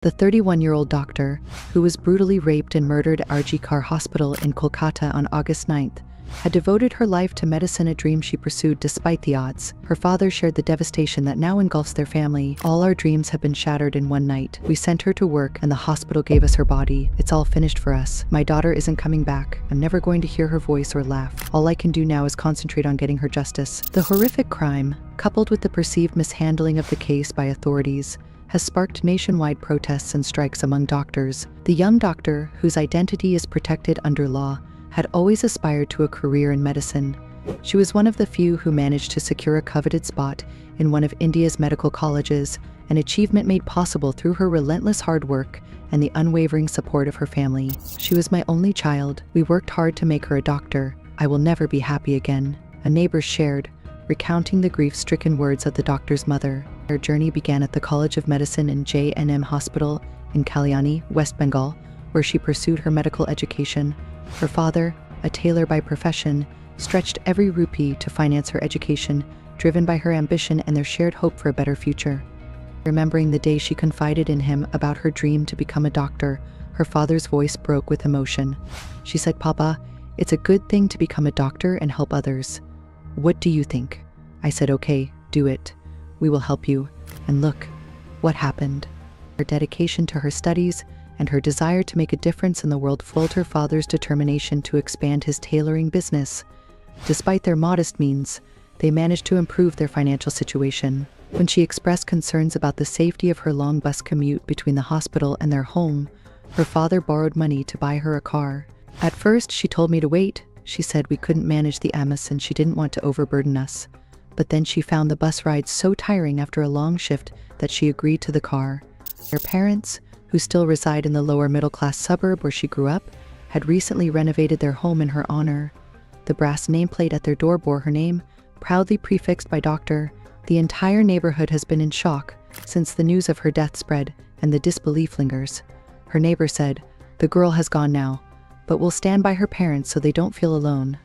The 31-year-old doctor, who was brutally raped and murdered at RG Kar Hospital in Kolkata on August 9th, had devoted her life to medicine, a dream she pursued despite the odds. Her father shared the devastation that now engulfs their family. All our dreams have been shattered in one night. We sent her to work and the hospital gave us her body. It's all finished for us. My daughter isn't coming back. I'm never going to hear her voice or laugh. All I can do now is concentrate on getting her justice. The horrific crime, coupled with the perceived mishandling of the case by authorities, has sparked nationwide protests and strikes among doctors. The young doctor, whose identity is protected under law, had always aspired to a career in medicine. She was one of the few who managed to secure a coveted spot in one of India's medical colleges, an achievement made possible through her relentless hard work and the unwavering support of her family. She was my only child. We worked hard to make her a doctor. I will never be happy again. A neighbor shared, recounting the grief-stricken words of the doctor's mother. Her journey began at the College of Medicine in JNM Hospital in Kalyani, West Bengal, where she pursued her medical education. Her father, a tailor by profession, stretched every rupee to finance her education, driven by her ambition and their shared hope for a better future. Remembering the day she confided in him about her dream to become a doctor, her father's voice broke with emotion. She said, "Papa, it's a good thing to become a doctor and help others. What do you think?" I said, "Okay, do it. We will help you." And look what happened. Her dedication to her studies and her desire to make a difference in the world fueled her father's determination to expand his tailoring business. Despite their modest means, they managed to improve their financial situation. When she expressed concerns about the safety of her long bus commute between the hospital and their home, her father borrowed money to buy her a car. At first, she told me to wait. She said we couldn't manage the AMS and she didn't want to overburden us. But then she found the bus ride so tiring after a long shift that she agreed to the car. Her parents, who still reside in the lower middle-class suburb where she grew up, had recently renovated their home in her honor. The brass nameplate at their door bore her name, proudly prefixed by Doctor. The entire neighborhood has been in shock since the news of her death spread, and the disbelief lingers. Her neighbor said, "The girl has gone now, but we'll stand by her parents so they don't feel alone."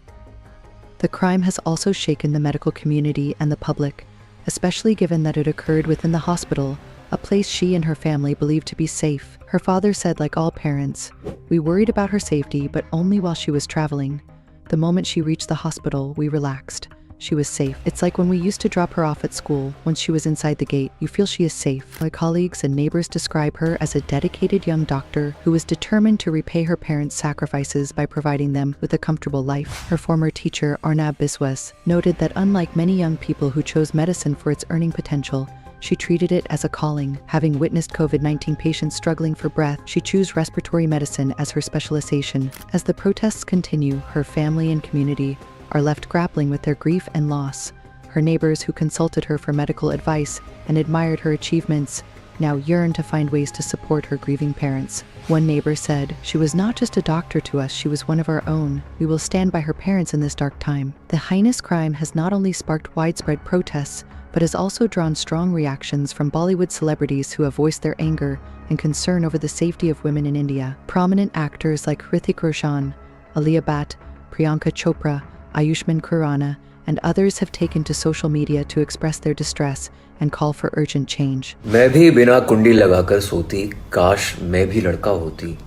The crime has also shaken the medical community and the public, especially given that it occurred within the hospital, a place she and her family believed to be safe. Her father said, like all parents, "We worried about her safety, but only while she was traveling. The moment she reached the hospital, we relaxed. She was safe. It's like when we used to drop her off at school. Once she was inside the gate, you feel she is safe." My colleagues and neighbors describe her as a dedicated young doctor who was determined to repay her parents' sacrifices by providing them with a comfortable life. Her former teacher, Arnab Biswas, noted that unlike many young people who chose medicine for its earning potential, she treated it as a calling. Having witnessed COVID-19 patients struggling for breath, she chose respiratory medicine as her specialization. As the protests continue, her family and community are left grappling with their grief and loss. Her neighbors, who consulted her for medical advice and admired her achievements, now yearn to find ways to support her grieving parents. One neighbor said, "She was not just a doctor to us, she was one of our own. We will stand by her parents in this dark time." The heinous crime has not only sparked widespread protests, but has also drawn strong reactions from Bollywood celebrities who have voiced their anger and concern over the safety of women in India. Prominent actors like Hrithik Roshan, Alia Bhatt, Priyanka Chopra, Ayushmann Khurrana, and others have taken to social media to express their distress and call for urgent change. मैं भी बिना कुंडी लगाकर सोती, काश मैं भी लड़का होती।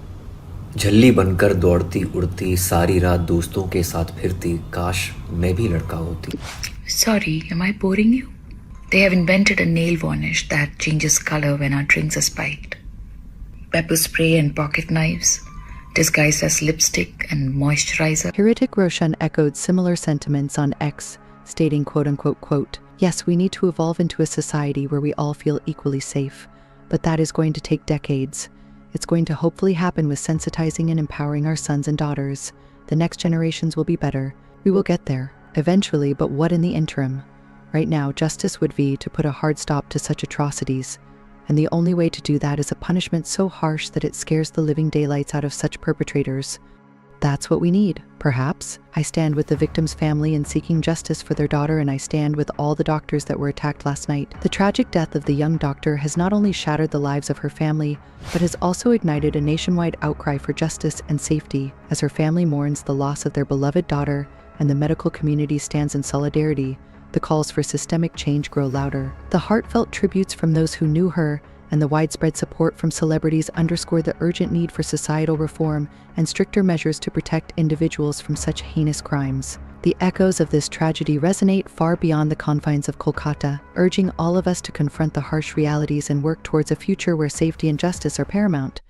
झल्ली बनकर दौड़ती उड़ती, सारी रात दोस्तों के साथ फिरती, काश मैं भी लड़का होती। Sorry, am I boring you? They have invented a nail varnish that changes color when our drinks are spiked. Pepper spray and pocket knives, disguised as lipstick and moisturizer. Hrithik Roshan echoed similar sentiments on X, stating, quote-unquote, quote, "Yes, we need to evolve into a society where we all feel equally safe, but that is going to take decades. It's going to hopefully happen with sensitizing and empowering our sons and daughters. The next generations will be better. We will get there, eventually, but what in the interim? Right now, justice would be to put a hard stop to such atrocities. And the only way to do that is a punishment so harsh that it scares the living daylights out of such perpetrators. That's what we need, perhaps. I stand with the victim's family in seeking justice for their daughter, and I stand with all the doctors that were attacked last night. The tragic death of the young doctor has not only shattered the lives of her family, but has also ignited a nationwide outcry for justice and safety. As her family mourns the loss of their beloved daughter and the medical community stands in solidarity, the calls for systemic change grow louder. The heartfelt tributes from those who knew her and the widespread support from celebrities underscore the urgent need for societal reform and stricter measures to protect individuals from such heinous crimes. The echoes of this tragedy resonate far beyond the confines of Kolkata, urging all of us to confront the harsh realities and work towards a future where safety and justice are paramount.